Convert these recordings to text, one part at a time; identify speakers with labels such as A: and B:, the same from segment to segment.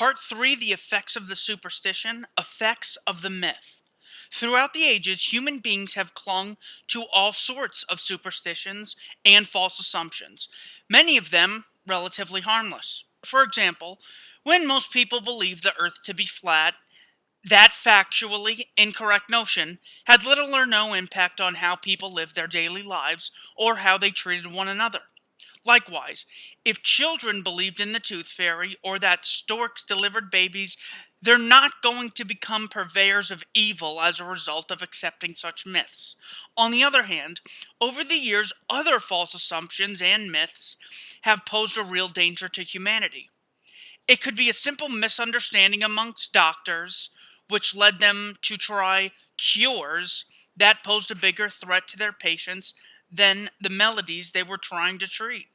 A: Part 3, the effects of the superstition, effects of the myth. Throughout the ages, human beings have clung to all sorts of superstitions and false assumptions, many of them relatively harmless. For example, when most people believed the earth to be flat, that factually incorrect notion had little or no impact on how people lived their daily lives or how they treated one another. Likewise, if children believed in the tooth fairy or that storks delivered babies, they're not going to become purveyors of evil as a result of accepting such myths. On the other hand, over the years, other false assumptions and myths have posed a real danger to humanity. It could be a simple misunderstanding amongst doctors, which led them to try cures that posed a bigger threat to their patients than the melodies they were trying to treat.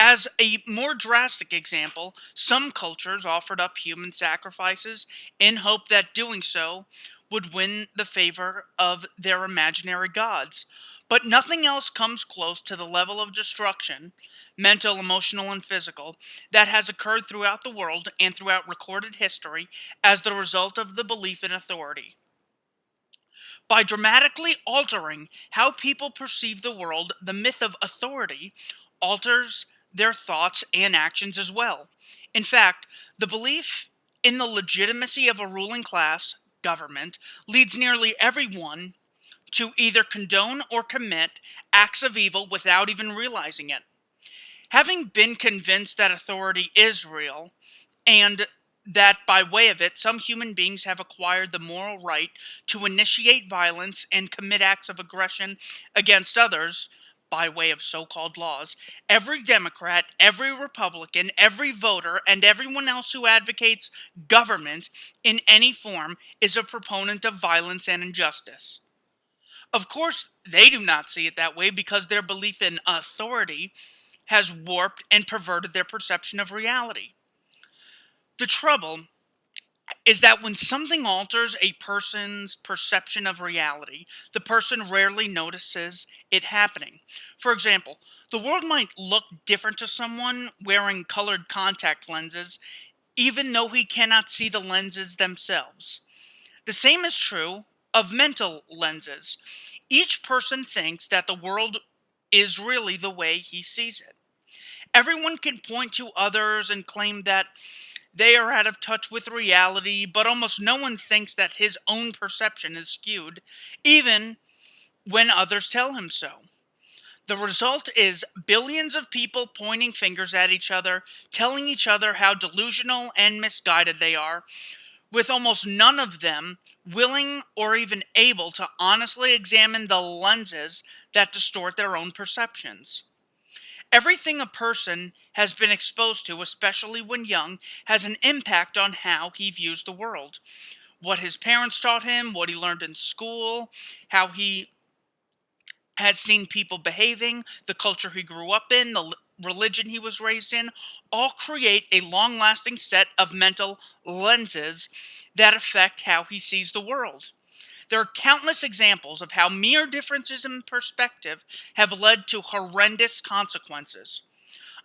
A: As a more drastic example, some cultures offered up human sacrifices in hope that doing so would win the favor of their imaginary gods. But nothing else comes close to the level of destruction, mental, emotional, and physical, that has occurred throughout the world and throughout recorded history as the result of the belief in authority. By dramatically altering how people perceive the world, the myth of authority alters their thoughts and actions as well. In fact, the belief in the legitimacy of a ruling class, government, leads nearly everyone to either condone or commit acts of evil without even realizing it. Having been convinced that authority is real, and that by way of it, some human beings have acquired the moral right to initiate violence and commit acts of aggression against others by way of so-called laws, every Democrat, every Republican, every voter, and everyone else who advocates government in any form is a proponent of violence and injustice. Of course, they do not see it that way because their belief in authority has warped and perverted their perception of reality. The trouble is that when something alters a person's perception of reality, the person rarely notices it happening. For example, the world might look different to someone wearing colored contact lenses, even though he cannot see the lenses themselves. The same is true of mental lenses. Each person thinks that the world is really the way he sees it. Everyone can point to others and claim that they are out of touch with reality, but almost no one thinks that his own perception is skewed, even when others tell him so. The result is billions of people pointing fingers at each other, telling each other how delusional and misguided they are, with almost none of them willing or even able to honestly examine the lenses that distort their own perceptions. Everything a person has been exposed to, especially when young, has an impact on how he views the world. What his parents taught him, what he learned in school, how he has seen people behaving, the culture he grew up in, the religion he was raised in, all create a long-lasting set of mental lenses that affect how he sees the world. There are countless examples of how mere differences in perspective have led to horrendous consequences.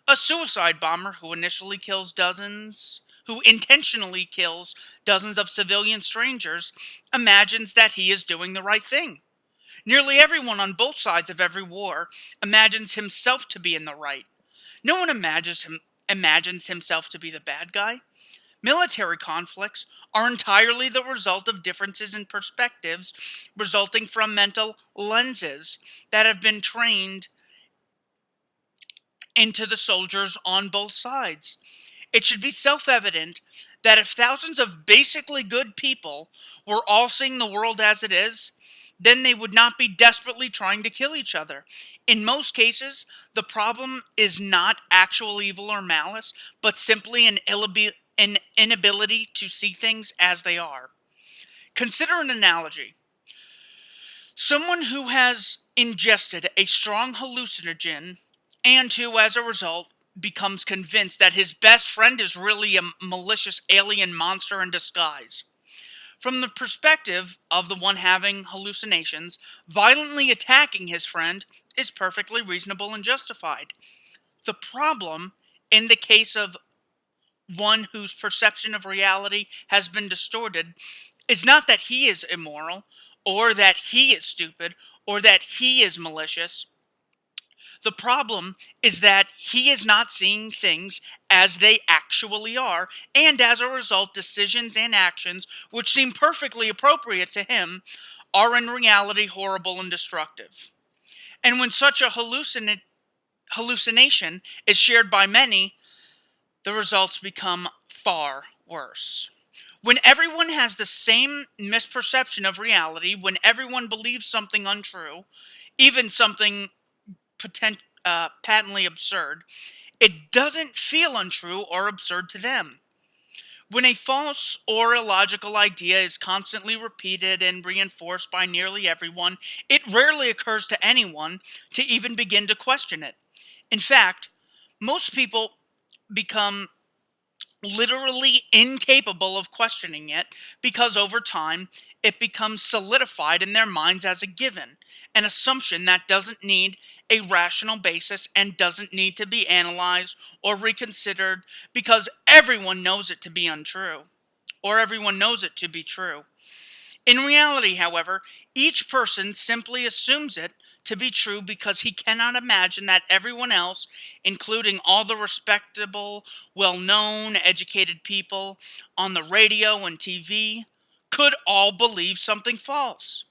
A: A suicide bomber who intentionally kills dozens of civilian strangers imagines that he is doing the right thing. Nearly everyone on both sides of every war imagines himself to be in the right. No one imagines himself to be the bad guy. Military conflicts are entirely the result of differences in perspectives resulting from mental lenses that have been trained into the soldiers on both sides. It should be self-evident that if thousands of basically good people were all seeing the world as it is, then they would not be desperately trying to kill each other. In most cases, the problem is not actual evil or malice, but simply an inability to see things as they are. Consider an analogy. Someone who has ingested a strong hallucinogen and who, as a result, becomes convinced that his best friend is really a malicious alien monster in disguise. From the perspective of the one having hallucinations, violently attacking his friend is perfectly reasonable and justified. The problem, in the case of one whose perception of reality has been distorted is not that he is immoral, or that he is stupid, or that he is malicious. The problem is that he is not seeing things as they actually are, and as a result, decisions and actions which seem perfectly appropriate to him are in reality horrible and destructive. And when such a hallucination is shared by many, the results become far worse. When everyone has the same misperception of reality, when everyone believes something untrue, even something patently absurd, it doesn't feel untrue or absurd to them. When a false or illogical idea is constantly repeated and reinforced by nearly everyone, it rarely occurs to anyone to even begin to question it. In fact, most people become literally incapable of questioning it because over time it becomes solidified in their minds as a given, an assumption that doesn't need a rational basis and doesn't need to be analyzed or reconsidered because everyone knows it to be untrue, or everyone knows it to be true. In reality, however, each person simply assumes it to be true because he cannot imagine that everyone else, including all the respectable, well known, educated people on the radio and TV, could all believe something false.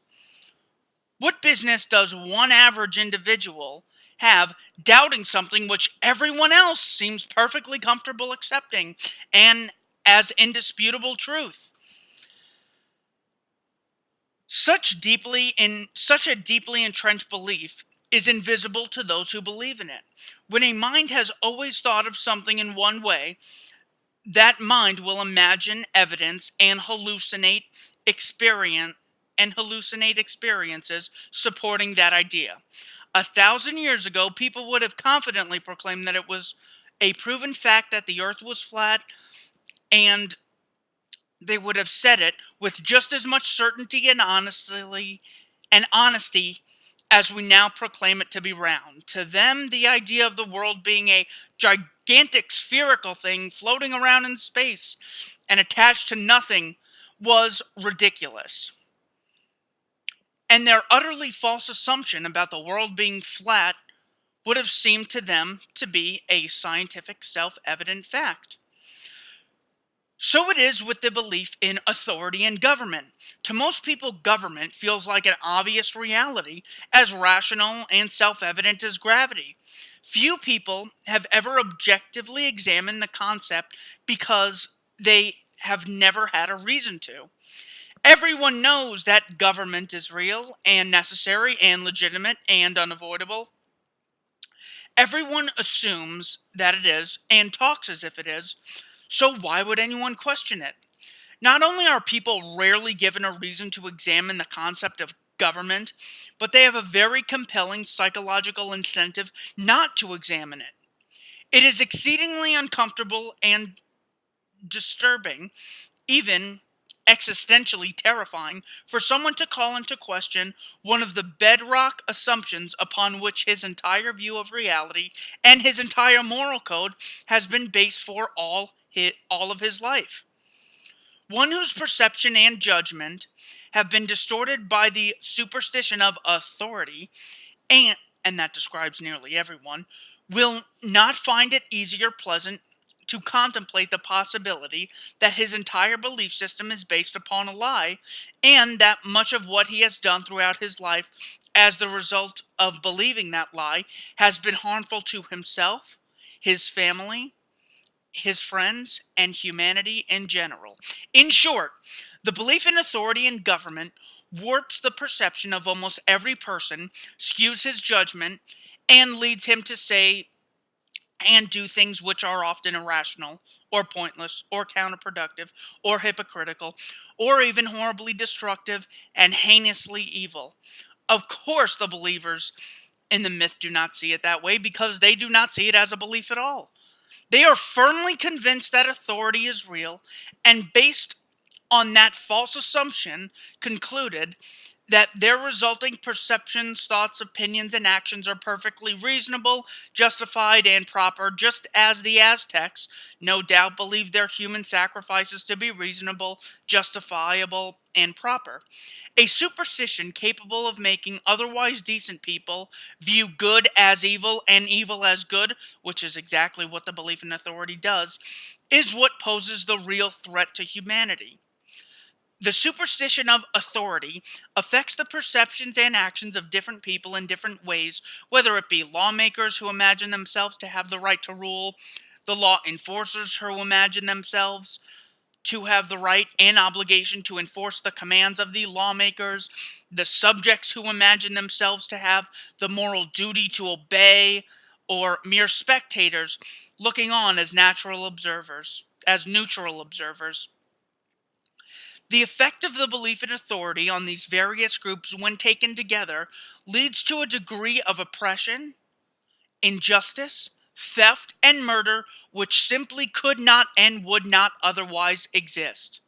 A: What business does one average individual have doubting something which everyone else seems perfectly comfortable accepting and as indisputable truth? Such a deeply entrenched belief is invisible to those who believe in it. When a mind has always thought of something in one way, that mind will imagine evidence and hallucinate experiences supporting that idea. 1,000 years ago, people would have confidently proclaimed that it was a proven fact that the earth was flat, and they would have said it with just as much certainty and honesty as we now proclaim it to be round. To them, the idea of the world being a gigantic spherical thing floating around in space and attached to nothing was ridiculous. And their utterly false assumption about the world being flat would have seemed to them to be a scientific, self-evident fact. So it is with the belief in authority and government. To most people, government feels like an obvious reality, as rational and self-evident as gravity. Few people have ever objectively examined the concept because they have never had a reason to. Everyone knows that government is real and necessary and legitimate and unavoidable. Everyone assumes that it is and talks as if it is, so why would anyone question it? Not only are people rarely given a reason to examine the concept of government, but they have a very compelling psychological incentive not to examine it. It is exceedingly uncomfortable and disturbing, even existentially terrifying, for someone to call into question one of the bedrock assumptions upon which his entire view of reality and his entire moral code has been based for all of his life. One whose perception and judgment have been distorted by the superstition of authority, and, and that describes nearly everyone, will not find it easy or pleasant to contemplate the possibility that his entire belief system is based upon a lie, and that much of what he has done throughout his life as the result of believing that lie has been harmful to himself, his family, his friends, and humanity in general. In short, the belief in authority and government warps the perception of almost every person, skews his judgment, and leads him to say and do things which are often irrational, or pointless, or counterproductive, or hypocritical, or even horribly destructive and heinously evil. Of course, the believers in the myth do not see it that way because they do not see it as a belief at all. They are firmly convinced that authority is real, and based on that false assumption, concluded that their resulting perceptions, thoughts, opinions, and actions are perfectly reasonable, justified, and proper, just as the Aztecs no doubt believed their human sacrifices to be reasonable, justifiable, and proper. A superstition capable of making otherwise decent people view good as evil and evil as good, which is exactly what the belief in authority does, is what poses the real threat to humanity. The superstition of authority affects the perceptions and actions of different people in different ways, whether it be lawmakers who imagine themselves to have the right to rule, the law enforcers who imagine themselves to have the right and obligation to enforce the commands of the lawmakers, the subjects who imagine themselves to have the moral duty to obey, or mere spectators looking on as neutral observers. The effect of the belief in authority on these various groups, when taken together, leads to a degree of oppression, injustice, theft, and murder which simply could not and would not otherwise exist.